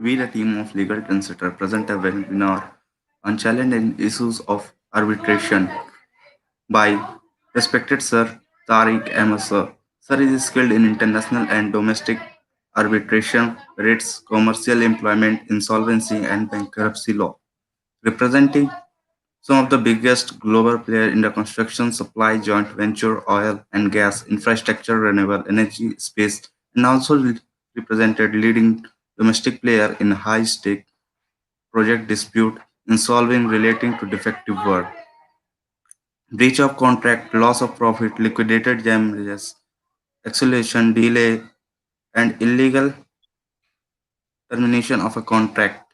We, the team of Legal Trendsetters, present a webinar on challenging issues of arbitration by respected Sir Tariq Ahmed Sir. Sir is skilled in international and domestic arbitration, rates, commercial employment, insolvency, and bankruptcy law, representing some of the biggest global players in the construction, supply, joint venture, oil and gas, infrastructure, renewable energy space, and also represented leading domestic player in high-stake project dispute, insolving relating to defective work, breach of contract, loss of profit, liquidated damages, acceleration, delay, and illegal termination of a contract.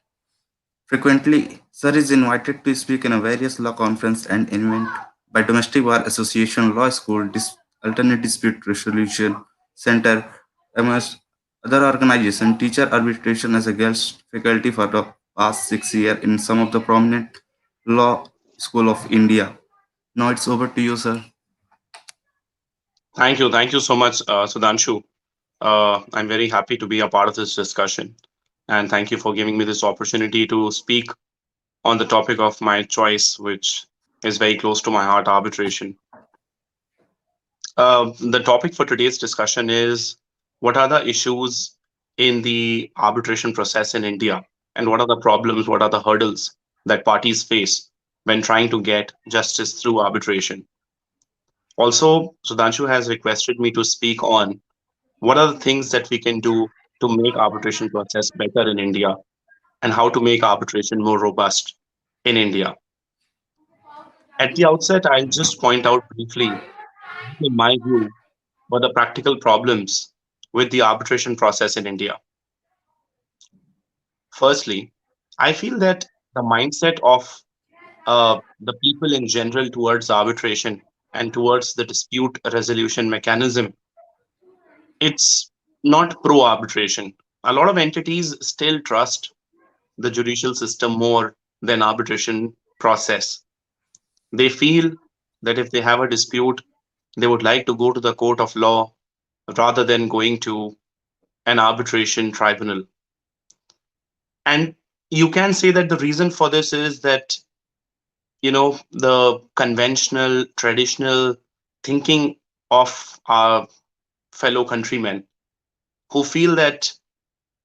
Frequently, Sir is invited to speak in a various law conference and event by Domestic Bar Association, Law School, Alternate Dispute Resolution Center, amongst other organizations. Teacher arbitration as a guest faculty for the past 6 years in some of the prominent law school of India. Now it's over to you, sir. Thank you so much, Sudhanshu. I'm very happy to be a part of this discussion. And thank you for giving me this opportunity to speak on the topic of my choice, which is very close to my heart, arbitration. The topic for today's discussion is what are the issues in the arbitration process in India? And what are the problems, what are the hurdles that parties face when trying to get justice through arbitration? Also, Sudhanshu has requested me to speak on what are the things that we can do to make arbitration process better in India and how to make arbitration more robust in India. At the outset, I'll just point out briefly, in my view, what the practical problems with the arbitration process in India. Firstly, I feel that the mindset of the people in general towards arbitration and towards the dispute resolution mechanism, it's not pro arbitration. A lot of entities still trust the judicial system more than arbitration process. They feel that if they have a dispute, they would like to go to the court of law rather than going to an arbitration tribunal. And you can say that the reason for this is that, the conventional, traditional thinking of our fellow countrymen who feel that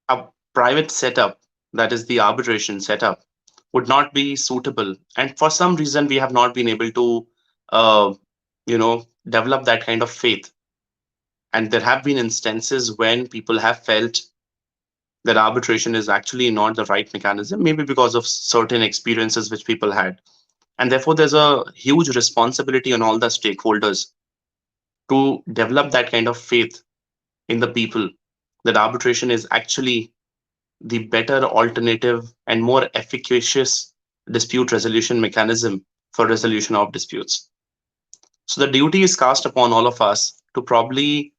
a private setup, that is the arbitration setup, would not be suitable. And for some reason, we have not been able to, develop that kind of faith. And there have been instances when people have felt that arbitration is actually not the right mechanism, maybe because of certain experiences which people had. And therefore, there's a huge responsibility on all the stakeholders to develop that kind of faith in the people that arbitration is actually the better alternative and more efficacious dispute resolution mechanism for resolution of disputes. So the duty is cast upon all of us to probably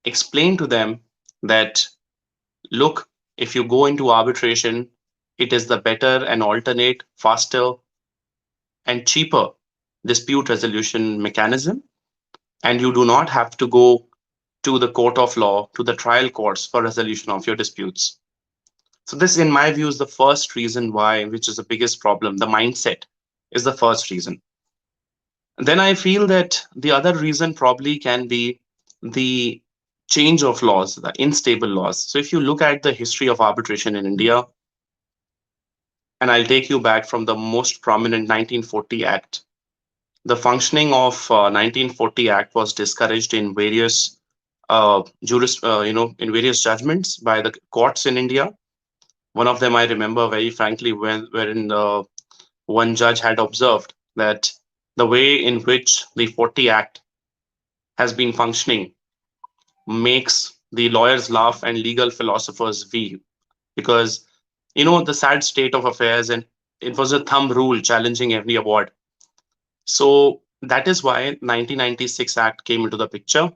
explain to them that, look, if you go into arbitration, it is the better and alternate, faster, and cheaper dispute resolution mechanism. And you do not have to go to the court of law, to the trial courts for resolution of your disputes. So, this, in my view, is the first reason why, which is the biggest problem. The mindset is the first reason. Then I feel that the other reason probably can be the change of laws, the unstable laws. So, if you look at the history of arbitration in India, and I'll take you back from the most prominent 1940 Act. The functioning of 1940 Act was discouraged in various in various judgments by the courts in India. One of them I remember very frankly, wherein one judge had observed that the way in which the 40 Act has been functioning makes the lawyers laugh and legal philosophers weep, because the sad state of affairs, and it was a thumb rule challenging every award. So that is why 1996 Act came into the picture.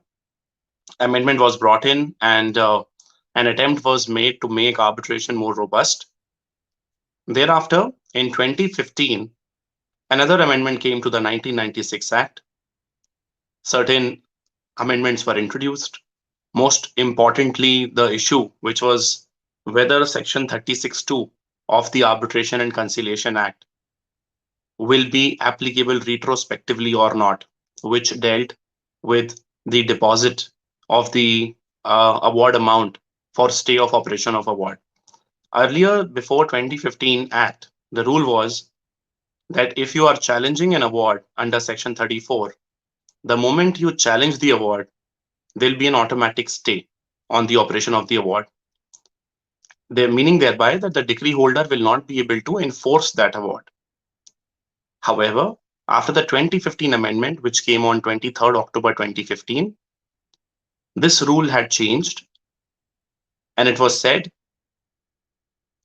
Amendment was brought in, and an attempt was made to make arbitration more robust. Thereafter, in 2015, another amendment came to the 1996 Act. Certain amendments were introduced. Most importantly, the issue which was whether Section 36(2) of the Arbitration and Conciliation Act will be applicable retrospectively or not, which dealt with the deposit of the award amount for stay of operation of award. Earlier, before 2015 Act, the rule was that if you are challenging an award under Section 34, the moment you challenge the award, there'll be an automatic stay on the operation of the award. The meaning thereby that the decree holder will not be able to enforce that award. However, after the 2015 amendment, which came on 23rd October 2015, this rule had changed, and it was said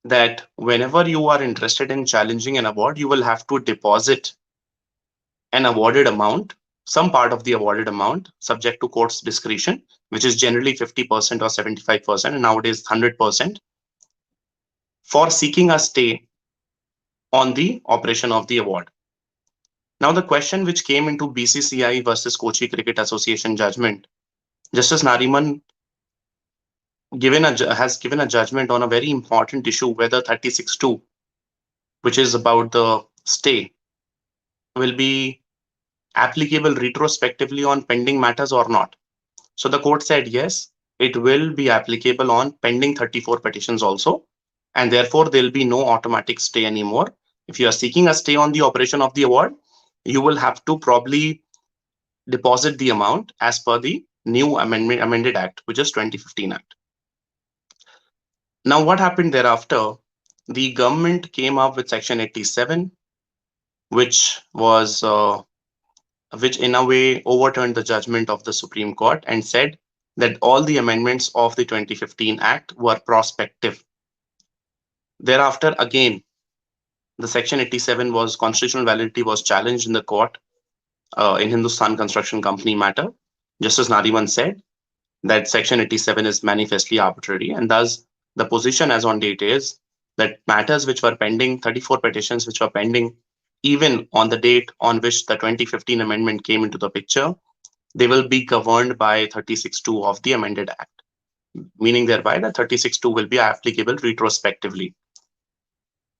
that whenever you are interested in challenging an award, you will have to deposit an awarded amount, some part of the awarded amount, subject to court's discretion, which is generally 50% or 75%, and nowadays 100%, for seeking a stay on the operation of the award. Now, the question which came into BCCI versus Kochi Cricket Association judgment, Justice Nariman has given a judgment on a very important issue whether 36(2), which is about the stay, will be applicable retrospectively on pending matters or not. So the court said yes, it will be applicable on pending 34 petitions also, and therefore there'll be no automatic stay anymore. If you are seeking a stay on the operation of the award, you will have to probably deposit the amount as per the new amended act, which is 2015 Act. Now, what happened thereafter? The government came up with Section 87, which was which in a way overturned the judgment of the Supreme Court and said that all the amendments of the 2015 Act were prospective. Thereafter, again, the Section 87 was constitutional validity was challenged in the court in Hindustan Construction Company matter. Justice Nariman said that Section 87 is manifestly arbitrary, and thus the position as on date is that matters which were pending, 34 petitions which were pending, even on the date on which the 2015 amendment came into the picture, they will be governed by 36(2) of the amended act, meaning thereby that 36(2) will be applicable retrospectively.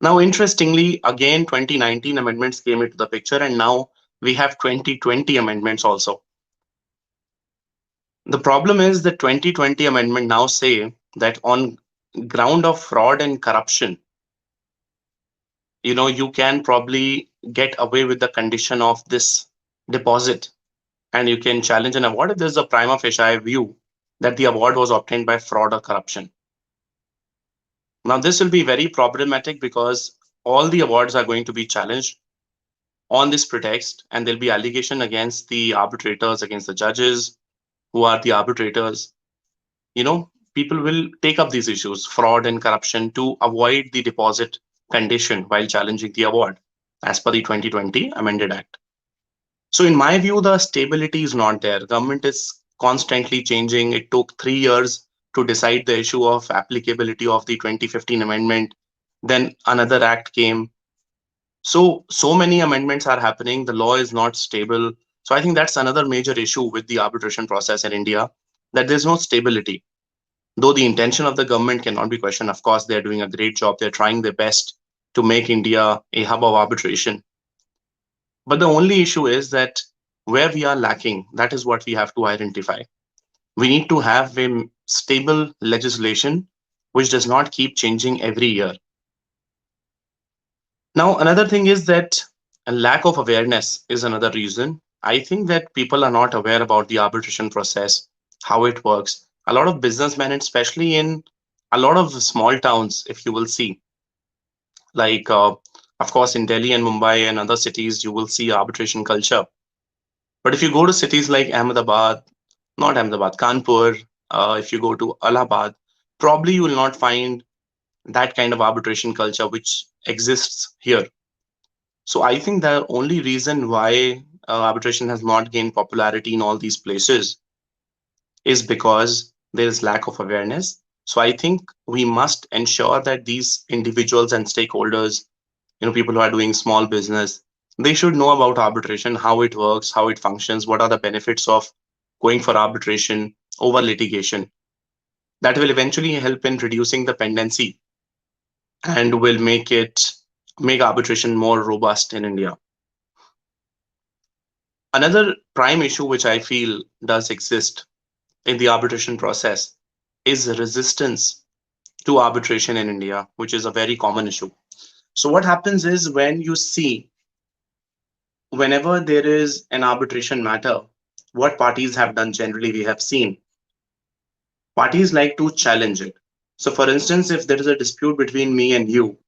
Now, interestingly, again, 2019 amendments came into the picture, and now we have 2020 amendments also. The problem is the 2020 amendment now say that on ground of fraud and corruption, you can probably get away with the condition of this deposit, and you can challenge an award if there's a prima facie view that the award was obtained by fraud or corruption. Now, this will be very problematic because all the awards are going to be challenged on this pretext, and there'll be allegation against the arbitrators, against the judges who are the arbitrators. People will take up these issues, fraud and corruption, to avoid the deposit condition while challenging the award as per the 2020 amended act. So in my view, the stability is not there. Government is constantly changing. It took 3 years to decide the issue of applicability of the 2015 amendment. Then another act came. So many amendments are happening. The law is not stable. So I think that's another major issue with the arbitration process in India, that there's no stability. Though the intention of the government cannot be questioned, of course, they're doing a great job. They're trying their best to make India a hub of arbitration. But the only issue is that where we are lacking, that is what we have to identify. We need to have a stable legislation which does not keep changing every year. Now, another thing is that a lack of awareness is another reason. I think that people are not aware about the arbitration process, how it works. A lot of businessmen, especially in a lot of small towns, if you will see, like, of course, in Delhi and Mumbai and other cities, you will see arbitration culture. But if you go to cities like Ahmedabad, not Ahmedabad, Kanpur, if you go to Allahabad, probably you will not find that kind of arbitration culture which exists here. So I think the only reason why arbitration has not gained popularity in all these places is because there is lack of awareness. So I think we must ensure that these individuals and stakeholders, people who are doing small business, they should know about arbitration, how it works, how it functions, what are the benefits of going for arbitration over litigation. That will eventually help in reducing the pendency and will make arbitration more robust in India. Another prime issue which I feel does exist in the arbitration process is resistance to arbitration in India, which is a very common issue. So what happens is when you see whenever there is an arbitration matter, what parties have done generally, we have seen parties like to challenge it. So, for instance, if there is a dispute between me and you,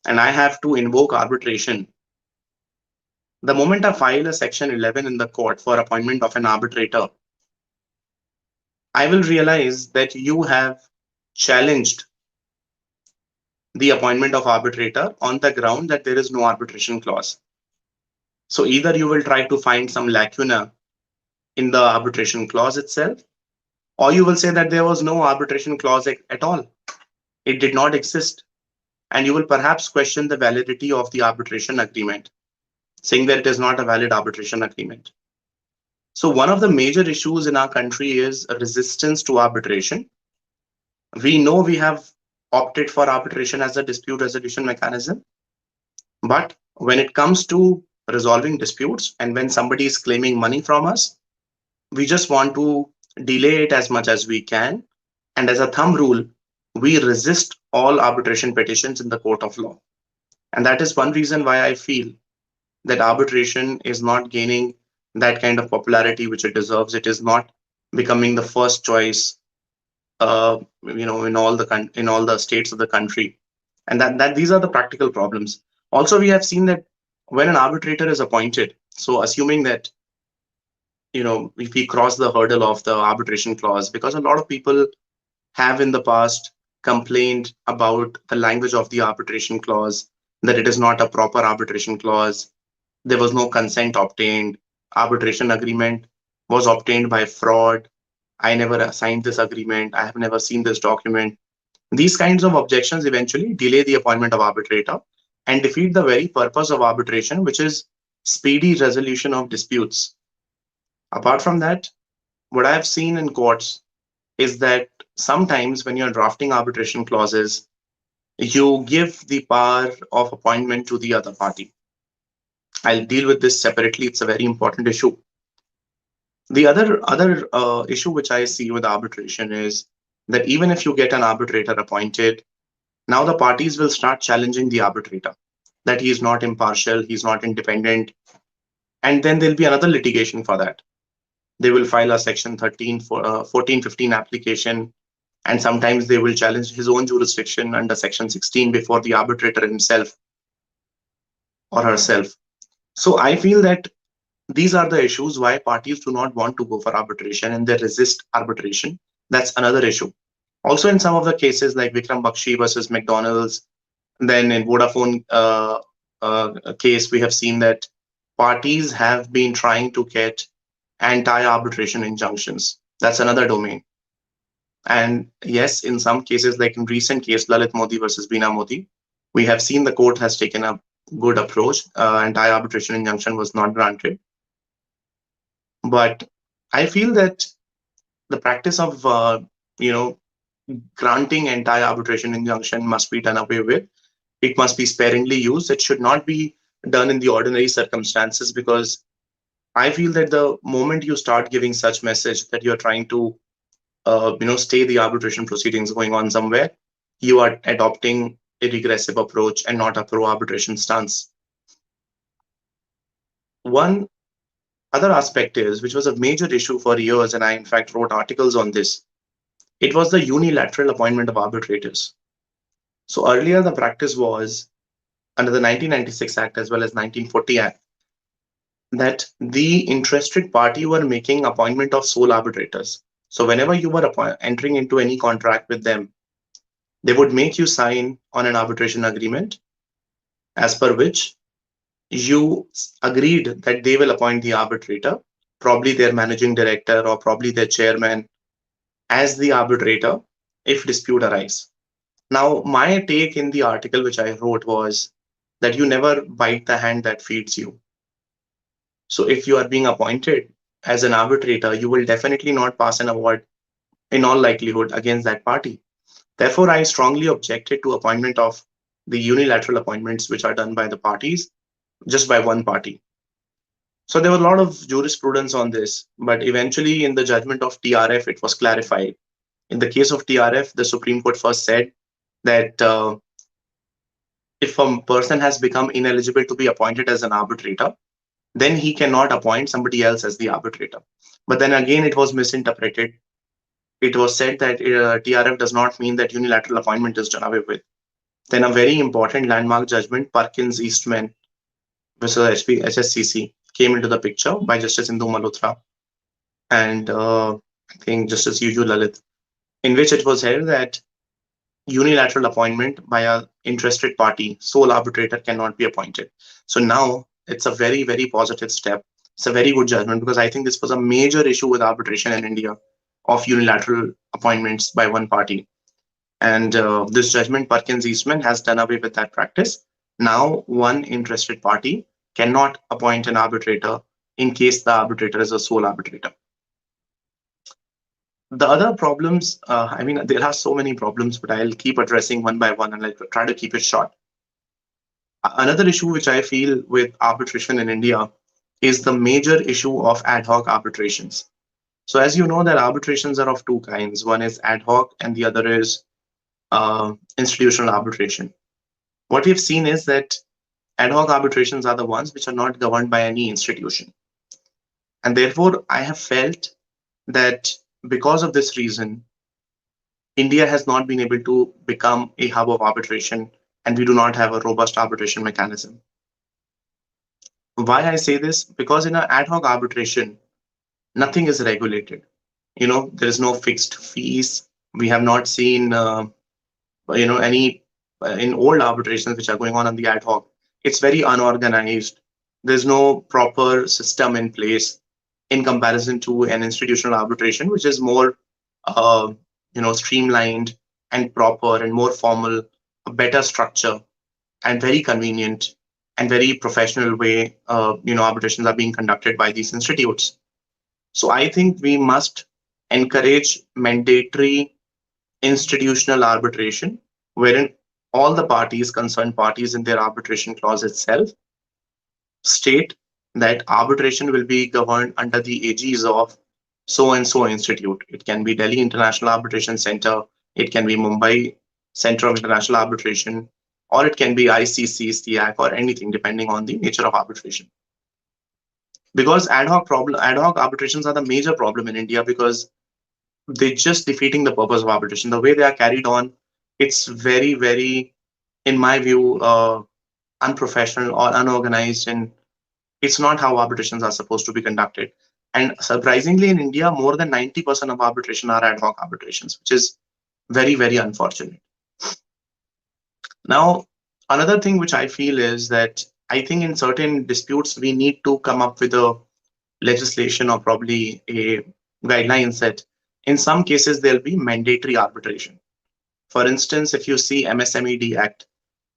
and I have to invoke arbitration, the moment I file a Section 11 in the court for appointment of an arbitrator, I will realize that you have challenged the appointment of arbitrator on the ground that there is no arbitration clause. So, either you will try to find some lacuna in the arbitration clause itself, or you will say that there was no arbitration clause at all. It did not exist. And you will perhaps question the validity of the arbitration agreement, saying that it is not a valid arbitration agreement. So, one of the major issues in our country is a resistance to arbitration. We know we have opted for arbitration as a dispute resolution mechanism, but when it comes to resolving disputes and when somebody is claiming money from us, we just want to delay it as much as we can. And as a thumb rule, we resist all arbitration petitions in the court of law. And that is one reason why I feel that arbitration is not gaining that kind of popularity which it deserves. It is not becoming the first choice, in all the states of the country, and that these are the practical problems. Also, we have seen that when an arbitrator is appointed, so assuming that if we cross the hurdle of the arbitration clause, because a lot of people have in the past complained about the language of the arbitration clause, that it is not a proper arbitration clause. There was no consent obtained. Arbitration agreement was obtained by fraud. I never signed this agreement. I have never seen this document. These kinds of objections eventually delay the appointment of arbitrator and defeat the very purpose of arbitration, which is speedy resolution of disputes. Apart from that, what I've seen in courts is that sometimes when you're drafting arbitration clauses, you give the power of appointment to the other party. I'll deal with this separately. It's a very important issue. The other issue which I see with arbitration is that even if you get an arbitrator appointed, now the parties will start challenging the arbitrator, that he is not impartial, he's not independent, and then there'll be another litigation for that. They will file a section 13 for 1415 application, and sometimes they will challenge his own jurisdiction under section 16 before the arbitrator himself or herself. So I feel that these are the issues why parties do not want to go for arbitration and they resist arbitration. That's another issue. Also, in some of the cases like Vikram Bakshi versus McDonald's, then in Vodafone case, we have seen that parties have been trying to get anti-arbitration injunctions. That's another domain. And yes, in some cases, like in recent case, Lalit Modi versus Beena Modi, we have seen the court has taken a good approach. Anti-arbitration injunction was not granted. But I feel that the practice of granting anti-arbitration injunction must be done away with. It must be sparingly used. It should not be done in the ordinary circumstances, because I feel that the moment you start giving such message that you're trying to stay the arbitration proceedings going on somewhere, you are adopting a regressive approach and not a pro-arbitration stance. One other aspect is, which was a major issue for years, and I in fact wrote articles on this, it was the unilateral appointment of arbitrators. So earlier the practice was under the 1996 Act as well as 1940 Act that the interested party were making appointment of sole arbitrators. So whenever you were entering into any contract with them, they would make you sign on an arbitration agreement as per which you agreed that they will appoint the arbitrator, probably their managing director or probably their chairman, as the arbitrator if dispute arise. Now, my take in the article which I wrote was that you never bite the hand that feeds you. So if you are being appointed as an arbitrator, you will definitely not pass an award in all likelihood against that party. Therefore, I strongly objected to appointment of the unilateral appointments which are done by the parties just by one party. So there was a lot of jurisprudence on this, but eventually in the judgment of TRF, it was clarified. In the case of TRF, the Supreme Court first said that if a person has become ineligible to be appointed as an arbitrator, then he cannot appoint somebody else as the arbitrator. But then again, it was misinterpreted. It was said that TRF does not mean that unilateral appointment is done away with. Then a very important landmark judgment, Perkins Eastman versus HSCC, came into the picture by Justice Indu Malhotra and I think Justice Yuju Lalit, in which it was held that unilateral appointment by a interested party, sole arbitrator cannot be appointed. So now it's a very, very positive step. It's a very good judgment because I think this was a major issue with arbitration in India of unilateral appointments by one party. And this judgment, Perkins Eastman, has done away with that practice. Now, one interested party cannot appoint an arbitrator in case the arbitrator is a sole arbitrator. The other problems, I mean, there are so many problems, but I'll keep addressing one by one and I'll try to keep it short. Another issue which I feel with arbitration in India is the major issue of ad hoc arbitrations. So, as you know, that arbitrations are of two kinds. One is ad hoc, and the other is institutional arbitration. What we've seen is that ad hoc arbitrations are the ones which are not governed by any institution. And therefore, I have felt that because of this reason, India has not been able to become a hub of arbitration, and we do not have a robust arbitration mechanism. Why I say this? Because in an ad hoc arbitration, nothing is regulated. You know, there is no fixed fees. We have not seen, any in old arbitrations which are going on the ad hoc. It's very unorganized. There's no proper system in place in comparison to an institutional arbitration, which is more, uh, streamlined and proper and more formal, a better structure and very convenient and very professional way. Arbitrations are being conducted by these institutes. So I think we must encourage mandatory institutional arbitration, wherein all the parties, concerned parties in their arbitration clause itself, state that arbitration will be governed under the aegis of so and so institute. It can be Delhi International Arbitration Center, it can be Mumbai Center of International Arbitration, or it can be ICC, STIAC, or anything depending on the nature of arbitration. Because ad hoc arbitrations are the major problem in India because they're just defeating the purpose of arbitration. The way they are carried on, it's very, very, in my view, unprofessional or unorganized, and it's not how arbitrations are supposed to be conducted. And surprisingly, in India, more than 90% of arbitration are ad hoc arbitrations, which is very, very unfortunate. Now, another thing which I feel is that I think in certain disputes, we need to come up with a legislation or probably a guidelines that in some cases there'll be mandatory arbitration. For instance, if you see MSMED Act,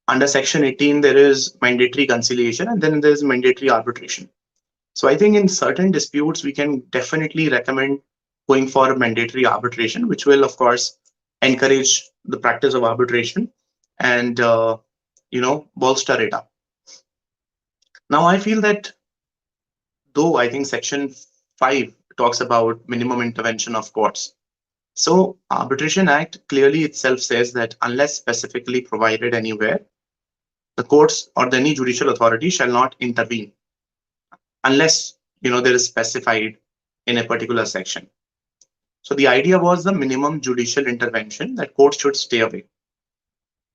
under Section 18, there is mandatory conciliation and then there's mandatory arbitration. So I think in certain disputes, we can definitely recommend going for mandatory arbitration, which will, of course, encourage the practice of arbitration and, bolster it up. Now, I feel that though I think Section 5 talks about minimum intervention of courts. So Arbitration Act clearly itself says that unless specifically provided anywhere, the courts or any judicial authority shall not intervene unless there is specified in a particular section. So the idea was the minimum judicial intervention that courts should stay away.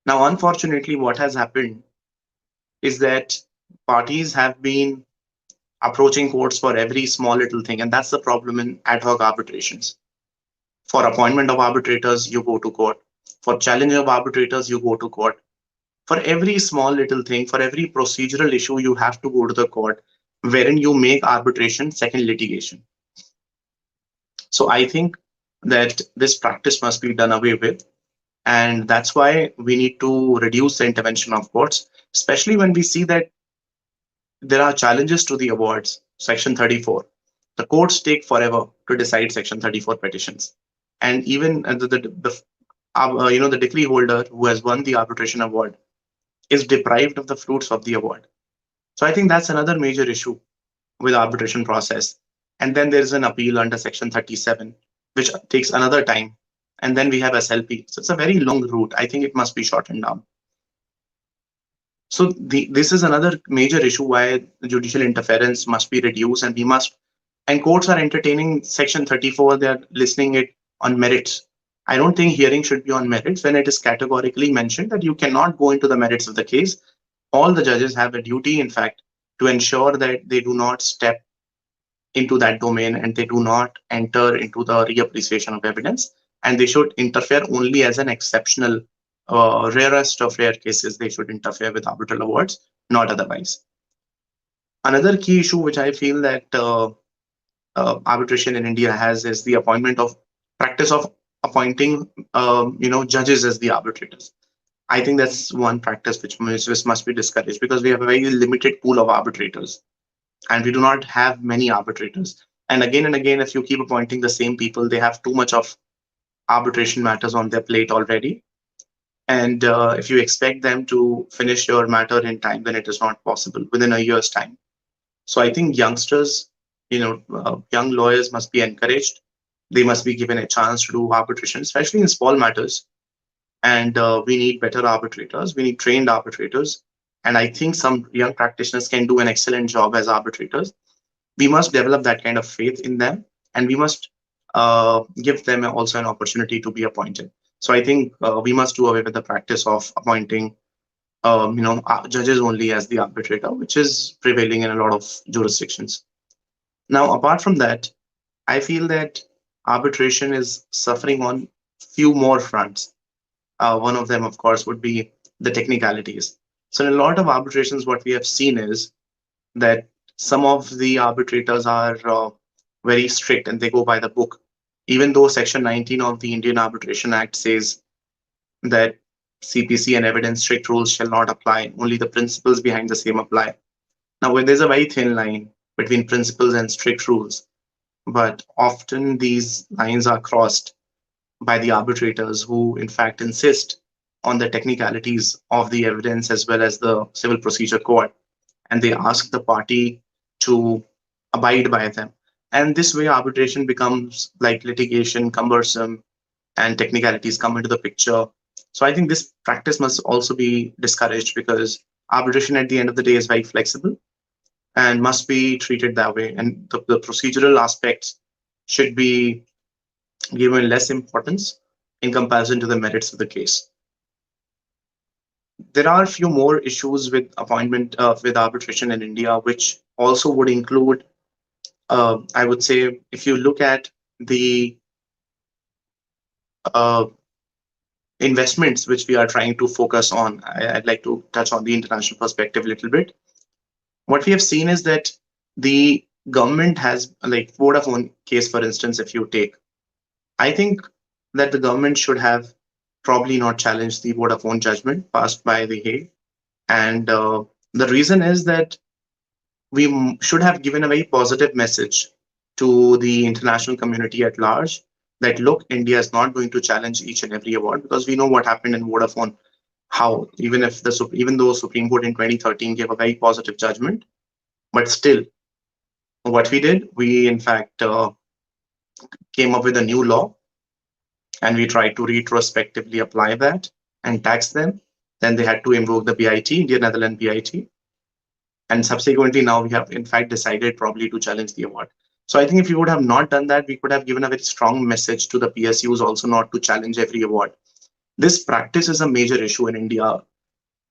Now, unfortunately, what has happened is that parties have been approaching courts for every small little thing, and that's the problem in ad hoc arbitrations. For appointment of arbitrators, you go to court. For challenge of arbitrators, you go to court. For every small little thing, for every procedural issue, you have to go to the court, wherein you make arbitration second litigation. So I think that this practice must be done away with. And that's why we need to reduce the intervention of courts, especially when we see that there are challenges to the awards, Section 34. The courts take forever to decide Section 34 petitions. And even the decree holder who has won the arbitration award is deprived of the fruits of the award. So I think that's another major issue with arbitration process. And then there's an appeal under section 37, which takes another time. And then we have SLP. So it's a very long route. I think it must be shortened down. So this is another major issue why judicial interference must be reduced, and we must. And courts are entertaining Section 34. They are listening it on merits. I don't think hearing should be on merits when it is categorically mentioned that you cannot go into the merits of the case. All the judges have a duty, in fact, to ensure that they do not step into that domain and they do not enter into the reappreciation of evidence, and they should interfere only as an exceptional, rarest of rare cases. They should interfere with arbitral awards, not otherwise. Another key issue which I feel that arbitration in India has is the appointment of practice of appointing judges as the arbitrators. I think that's one practice which must be discouraged, because we have a very limited pool of arbitrators and we do not have many arbitrators. And again, if you keep appointing the same people, they have too much of arbitration matters on their plate already. And if you expect them to finish your matter in time, then it is not possible within a year's time. So I think youngsters, young lawyers must be encouraged. They must be given a chance to do arbitration, especially in small matters. And we need better arbitrators. We need trained arbitrators. And I think some young practitioners can do an excellent job as arbitrators. We must develop that kind of faith in them, and we must give them also an opportunity to be appointed. So I think we must do away with the practice of appointing judges only as the arbitrator, which is prevailing in a lot of jurisdictions. Now, apart from that, I feel that arbitration is suffering on few more fronts. One of them, of course, would be the technicalities. So in a lot of arbitrations, what we have seen is that some of the arbitrators are very strict and they go by the book, even though Section 19 of the Indian Arbitration Act says that CPC and evidence strict rules shall not apply, only the principles behind the same apply. Now, when there's a very thin line between principles and strict rules, but often these lines are crossed by the arbitrators who, in fact, insist on the technicalities of the evidence as well as the civil procedure code, and they ask the party to abide by them. And this way, arbitration becomes like litigation, cumbersome, and technicalities come into the picture. So I think this practice must also be discouraged, because arbitration at the end of the day is very flexible and must be treated that way. And the procedural aspects should be given less importance in comparison to the merits of the case. There are a few more issues with appointment with arbitration in India, which also would include, I would say, if you look at the uh, investments which we are trying to focus on, I'd like to touch on the international perspective a little bit. What we have seen is that the government has, like Vodafone case, for instance, if you take, I think that the government should have probably not challenged the Vodafone judgment passed by the Hague. And the reason is that we should have given a very positive message to the international community at large that look, India is not going to challenge each and every award, because we know what happened in Vodafone. How even though Supreme Court in 2013 gave a very positive judgment, but still, what we did, we in fact came up with a new law, and we tried to retrospectively apply that and tax them. Then they had to invoke the BIT, Indian Netherlands BIT, and subsequently now we have in fact decided probably to challenge the award. So I think if we would have not done that, we could have given a very strong message to the PSUs also not to challenge every award. This practice is a major issue in India.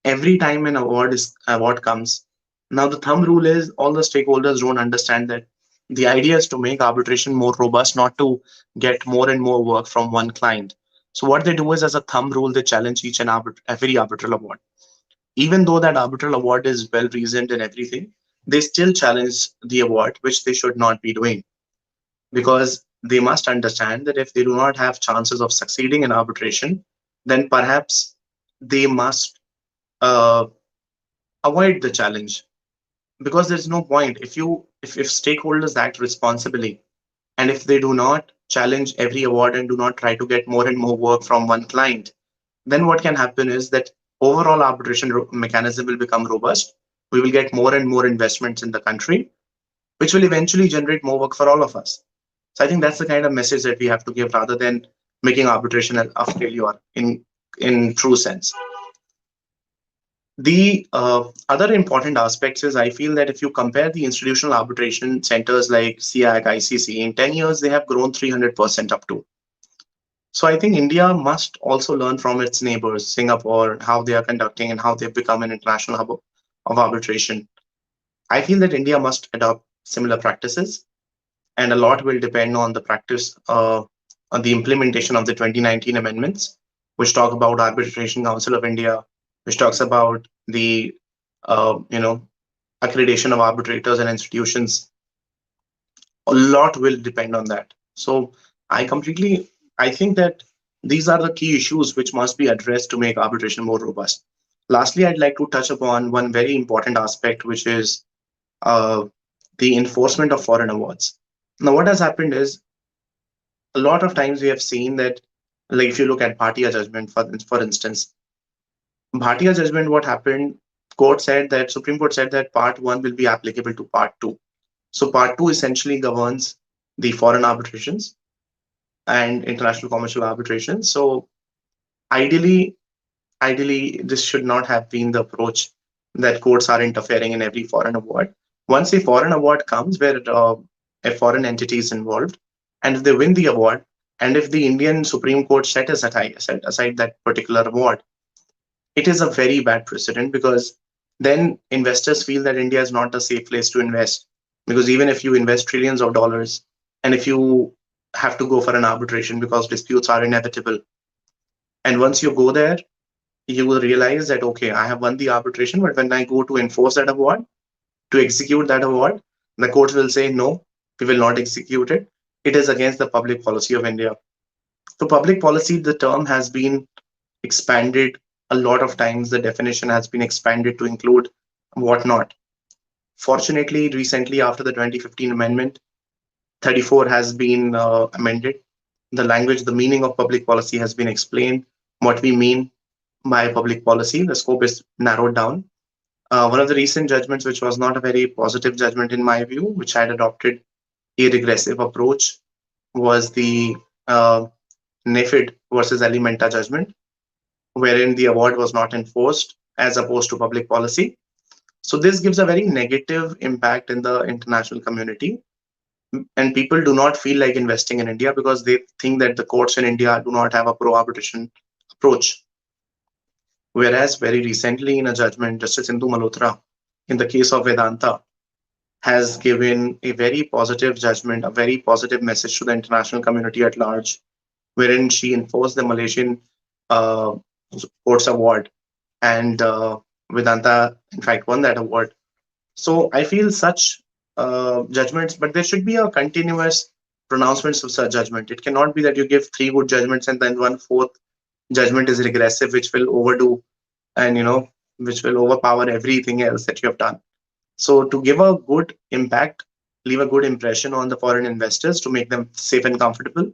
Every time an award comes, now the thumb rule is all the stakeholders don't understand that the idea is to make arbitration more robust, not to get more and more work from one client. So what they do is, as a thumb rule, they challenge each and every arbitral award. Even though that arbitral award is well reasoned and everything, they still challenge the award, which they should not be doing, because they must understand that if they do not have chances of succeeding in arbitration, then perhaps they must uh, avoid the challenge, because there's no point if stakeholders act responsibly, and if they do not challenge every award and do not try to get more and more work from one client, then what can happen is that overall arbitration mechanism will become robust. We will get more and more investments in the country, which will eventually generate more work for all of us. So I think that's the kind of message that we have to give rather than making arbitration a failure in true sense. The other important aspects is I feel that if you compare the institutional arbitration centers like SIAC, ICC, in 10 years, they have grown 300% up to. So I think India must also learn from its neighbors, Singapore, how they are conducting and how they've become an international hub of arbitration. I feel that India must adopt similar practices, and a lot will depend on the practice, on the implementation of the 2019 amendments, which talk about Arbitration Council of India, which talks about the accreditation of arbitrators and institutions. A lot will depend on that. So I completely, I think that these are the key issues which must be addressed to make arbitration more robust. Lastly, I'd like to touch upon one very important aspect, which is uh, the enforcement of foreign awards. Now, what has happened is a lot of times we have seen that, like if you look at Bhatia judgment, for instance, Bhatia judgment, what happened? Supreme Court said that Part 1 will be applicable to Part 2. So Part 2 essentially governs the foreign arbitrations and international commercial arbitration. So ideally, ideally, this should not have been the approach that courts are interfering in every foreign award. Once a foreign award comes where a foreign entity is involved, and if they win the award, and if the Indian Supreme Court set aside that particular award, it is a very bad precedent because then investors feel that India is not a safe place to invest. Because even if you invest trillions of dollars, and if you have to go for an arbitration because disputes are inevitable, and once you go there, you will realize that, okay, I have won the arbitration, but when I go to enforce that award, to execute that award, the courts will say, no, we will not execute it. It is against the public policy of India. So, public policy, the term has been expanded a lot of times. The definition has been expanded to include whatnot. Fortunately, recently, after the 2015 amendment, 34 has been amended. The language, the meaning of public policy has been explained. What we mean by public policy, the scope is narrowed down. One of the recent judgments, which was not a very positive judgment in my view, which had adopted a regressive approach, was the NEFID versus Alimenta judgment, wherein the award was not enforced as opposed to public policy. So this gives a very negative impact in the international community, and people do not feel like investing in India because they think that the courts in India do not have a pro-arbitration approach. Whereas very recently in a judgment, Justice Indu Malhotra, in the case of Vedanta, has given a very positive judgment, a very positive message to the international community at large, wherein she enforced the Malaysian uh, courts award, and Vedanta, in fact, won that award. So I feel such judgments, but there should be a continuous pronouncements of such judgment. It cannot be that you give three good judgments and then one fourth judgment is regressive, which will overdo and which will overpower everything else that you have done. So to give a good impact, leave a good impression on the foreign investors to make them safe and comfortable,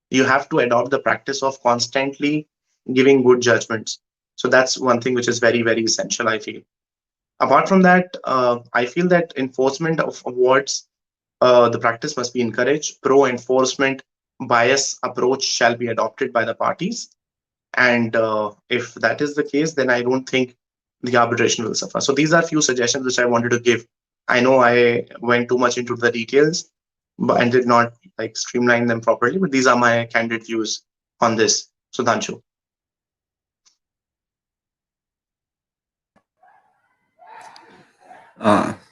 you have to adopt the practice of constantly giving good judgments. So that's one thing which is very, very essential, I feel. Apart from that, I feel that enforcement of awards, the practice must be encouraged. Pro enforcement bias approach shall be adopted by the parties. And if that is the case, then I don't think the arbitration will suffer. So these are few suggestions which I wanted to give. I know I went too much into the details, but and did not like streamline them properly. But these are my candid views on this. So Danshu.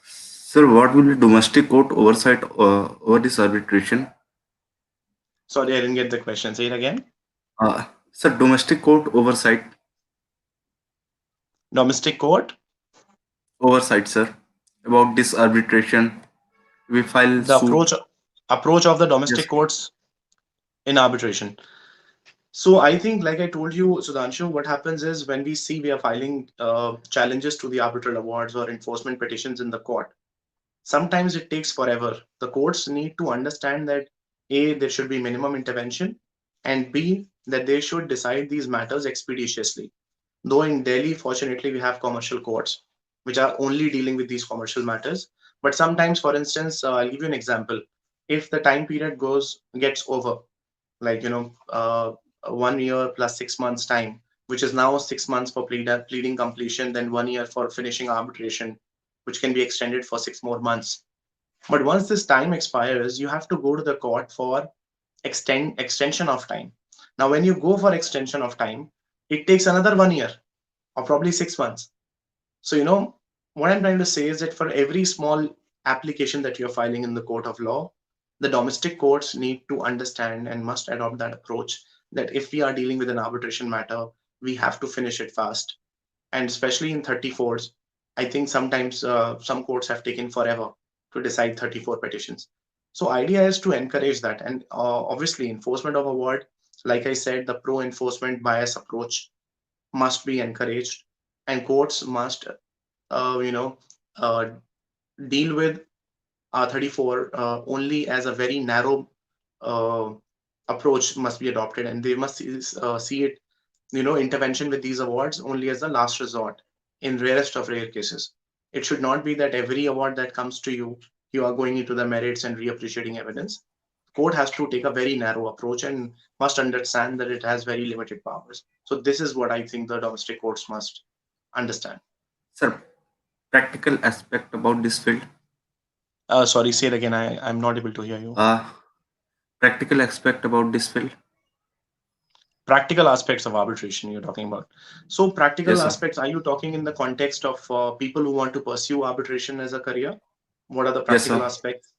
Sir, what will be domestic court oversight over this arbitration? Sorry, I didn't get the question. Say it again. Sir, domestic court Domestic court, oversight, sir, about this arbitration. We file the suit. approach of the domestic Yes. courts in arbitration. So I think, like I told you, Sudhanshu, what happens is when we are filing challenges to the arbitral awards or enforcement petitions in the court, sometimes it takes forever. The courts need to understand that A, there should be minimum intervention, and B, that they should decide these matters expeditiously. Though in Delhi, fortunately, we have commercial courts which are only dealing with these commercial matters. But sometimes, for instance, I'll give you an example. If the time period gets over, like 1 year plus 6 months time, which is now 6 months for pleading completion, then 1 year for finishing arbitration, which can be extended for 6 more months. But once this time expires, you have to go to the court for extension of time. Now, when you go for extension of time, it takes another 1 year or probably 6 months. So, what I'm trying to say is that for every small application that you're filing in the court of law, the domestic courts need to understand and must adopt that approach that if we are dealing with an arbitration matter, we have to finish it fast. And especially in 34s, I think sometimes some courts have taken forever to decide 34 petitions. So idea is to encourage that, and obviously enforcement of award, like I said, the pro enforcement bias approach must be encouraged, and courts must uh, you know uh, deal with R34 only as a very narrow uh, approach must be adopted, and they must see it, intervention with these awards only as a last resort in rarest of rare cases. It should not be that every award that comes to you, you are going into the merits and reappreciating evidence. Court has to take a very narrow approach and must understand that it has very limited powers. So this is what I think the domestic courts must understand. Sir, practical aspect about this field. Sorry, say it again. I'm not able to hear you. Uh, Practical aspect about this field. Practical aspects of arbitration you're talking about. So practical Yes, sir. aspects, are you talking in the context of people who want to pursue arbitration as a career? What are the Yes, sir. practical aspects?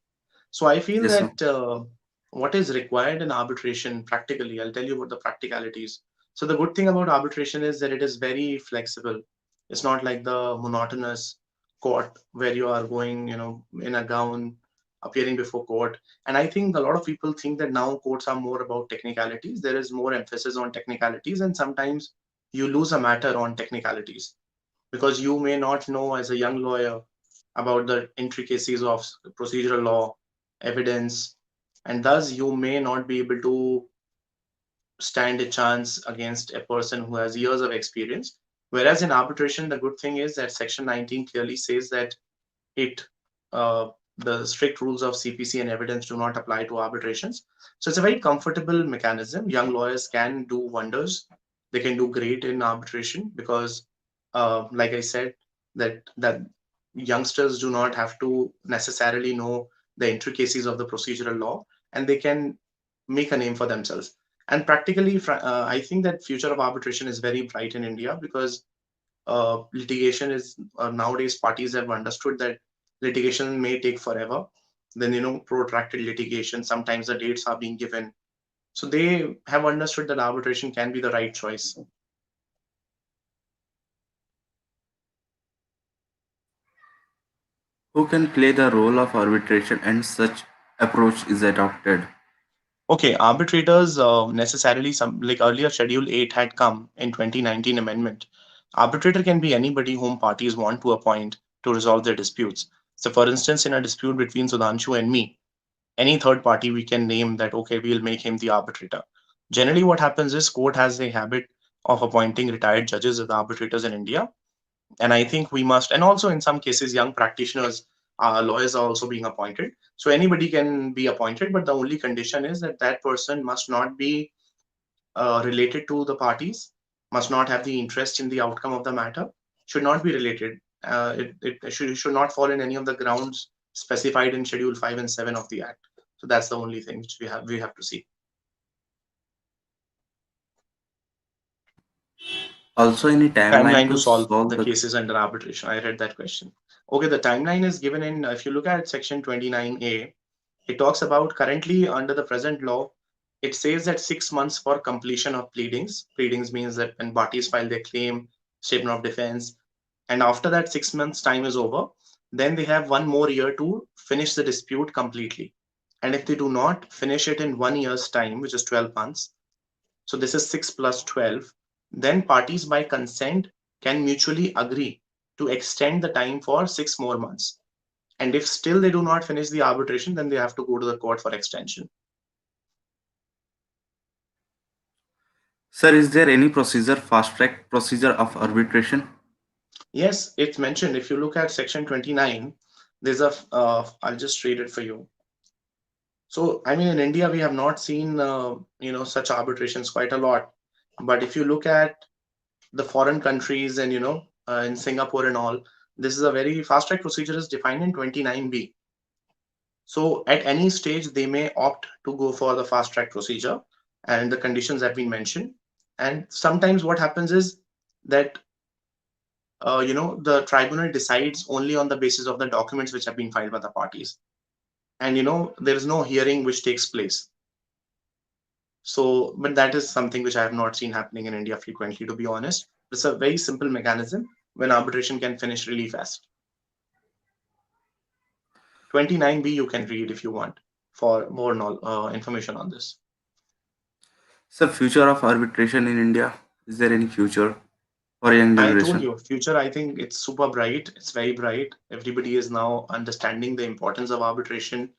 So I feel Yes, sir. that what is required in arbitration practically, I'll tell you what the practicalities. So the good thing about arbitration is that it is very flexible. It's not like the monotonous court where you are going, in a gown, appearing before court. And I think a lot of people think that now courts are more about technicalities. There is more emphasis on technicalities, and sometimes you lose a matter on technicalities because you may not know as a young lawyer about the intricacies of procedural law, evidence, and thus you may not be able to stand a chance against a person who has years of experience. Whereas in arbitration, the good thing is that Section 19 clearly says that it uh, the strict rules of CPC and evidence do not apply to arbitrations. So it's a very comfortable mechanism. Young lawyers can do wonders. They can do great in arbitration because, like I said, that youngsters do not have to necessarily know the intricacies of the procedural law, and they can make a name for themselves. And practically, I think that future of arbitration is very bright in India because litigation is nowadays parties have understood that litigation may take forever. Then protracted litigation. Sometimes the dates are being given, so they have understood that arbitration can be the right choice. Who can play the role of arbitration and such approach is adopted? Okay, arbitrators necessarily some like earlier Schedule 8 had come in 2019 amendment. Arbitrator can be anybody whom parties want to appoint to resolve their disputes. So, for instance, in a dispute between Sudhanshu and me, any third party we can name that okay we'll make him the arbitrator. Generally what happens is court has a habit of appointing retired judges as arbitrators in India, and I think we must, and also in some cases young practitioners, lawyers are also being appointed. So anybody can be appointed, but the only condition is that that person must not be related to the parties, must not have the interest in the outcome of the matter, should not be related. It should not fall in any of the grounds specified in Schedule 5 and 7 of the Act. So that's the only thing which we have to see. Also, any timeline Timeline to to solve solve the the. cases under arbitration. I read that question. Okay, the timeline is given in, if you look at Section 29A, it talks about currently under the present law, it says that 6 months for completion of pleadings. Pleadings means that when parties file their claim, statement of defense, and after that 6 months time is over, then they have 1 more year to finish the dispute completely. And if they do not finish it in 1 year's time, which is 12 months, so this is 6 plus 12, then parties by consent can mutually agree to extend the time for 6 more months. And if still they do not finish the arbitration, then they have to go to the court for extension. Sir, is there any procedure, fast track procedure of arbitration? Yes, it's mentioned. If you look at section 29, there's I'll just read it for you. So, I mean, in India, we have not seen, such arbitrations quite a lot. But if you look at the foreign countries and, in Singapore and all, this is a very fast track procedure is defined in 29B. So, at any stage, they may opt to go for the fast track procedure and the conditions have been mentioned. And sometimes what happens is that the tribunal decides only on the basis of the documents which have been filed by the parties, and there is no hearing which takes place. So, but that is something which I have not seen happening in India frequently, to be honest. It's a very simple mechanism when arbitration can finish really fast. 29B you can read if you want for more information on this. Sir, future of arbitration in India. Is there any future for young I told generation? you, future, I think it's super bright. It's very bright. Everybody is now understanding the importance of arbitration,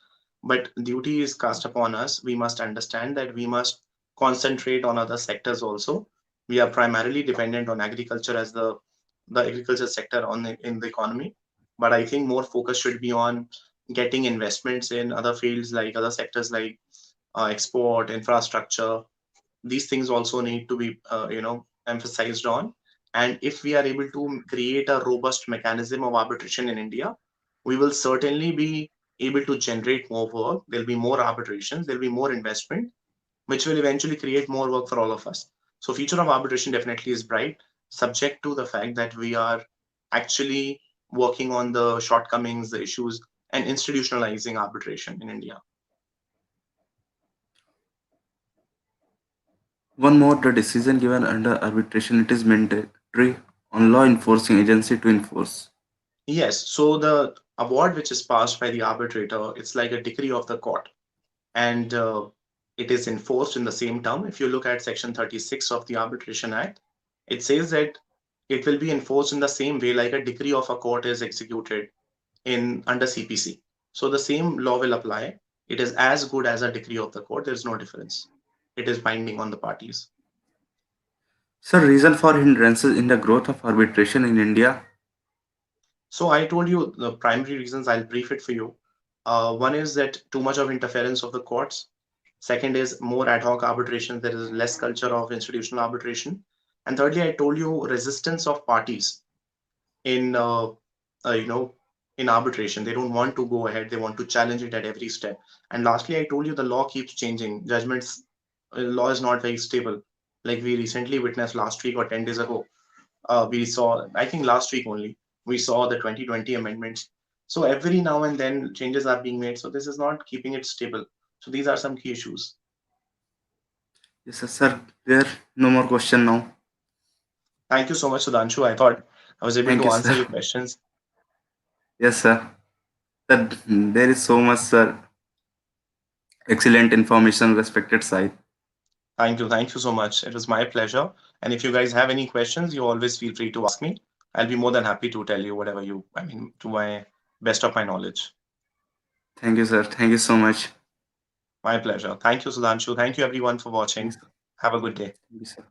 but duty is cast upon us. We must understand that we must concentrate on other sectors also. We are primarily dependent on agriculture as the agriculture sector in the economy, but I think more focus should be on getting investments in other fields like other sectors like export, infrastructure. These things also need to be emphasized on. And if we are able to create a robust mechanism of arbitration in India, we will certainly be able to generate more work. There'll be more arbitrations, there'll be more investment, which will eventually create more work for all of us. So future of arbitration definitely is bright, subject to the fact that we are actually working on the shortcomings, the issues, and institutionalizing arbitration in India. One more, the decision given under arbitration, it is mandatory on law enforcing agency to enforce. Yes, so the award which is passed by the arbitrator, it's like a decree of the court, and it is enforced in the same term. If you look at section 36 of the Arbitration Act, it says that it will be enforced in the same way like a decree of a court is executed in under CPC. So the same law will apply. It is as good as a decree of the court. There is no difference. It is binding on the parties. Sir, reason for hindrances in the growth of arbitration in India. So I told you the primary reasons. I'll brief it for you. One is that too much of interference of the courts. Second is more ad hoc arbitration. There is less culture of institutional arbitration. And thirdly, I told you resistance of parties in uh, you know in arbitration. They don't want to go ahead. They want to challenge it at every step. And lastly, I told you the law keeps changing. Judgments, law is not very stable. Like we recently witnessed last week or 10 days ago, we saw, I think last week only, we saw the 2020 amendments. So every now and then changes are being made. So this is not keeping it stable. So these are some key issues. Yes, sir. There no more question now. Thank you so much, Sudhanshu. I thought I was able Thank to you, answer sir. your questions. Yes, sir. Sir, there is so much, sir. Excellent information, respected side. Thank you. Thank you so much. It was my pleasure. And if you guys have any questions, you always feel free to ask me. I'll be more than happy to tell you whatever I mean, to my best of my knowledge. Thank you, sir. Thank you so much. My pleasure. Thank you, Sudhanshu. Thank you, everyone, for Thank you, watching. sir. Have a good day. Thank you, sir.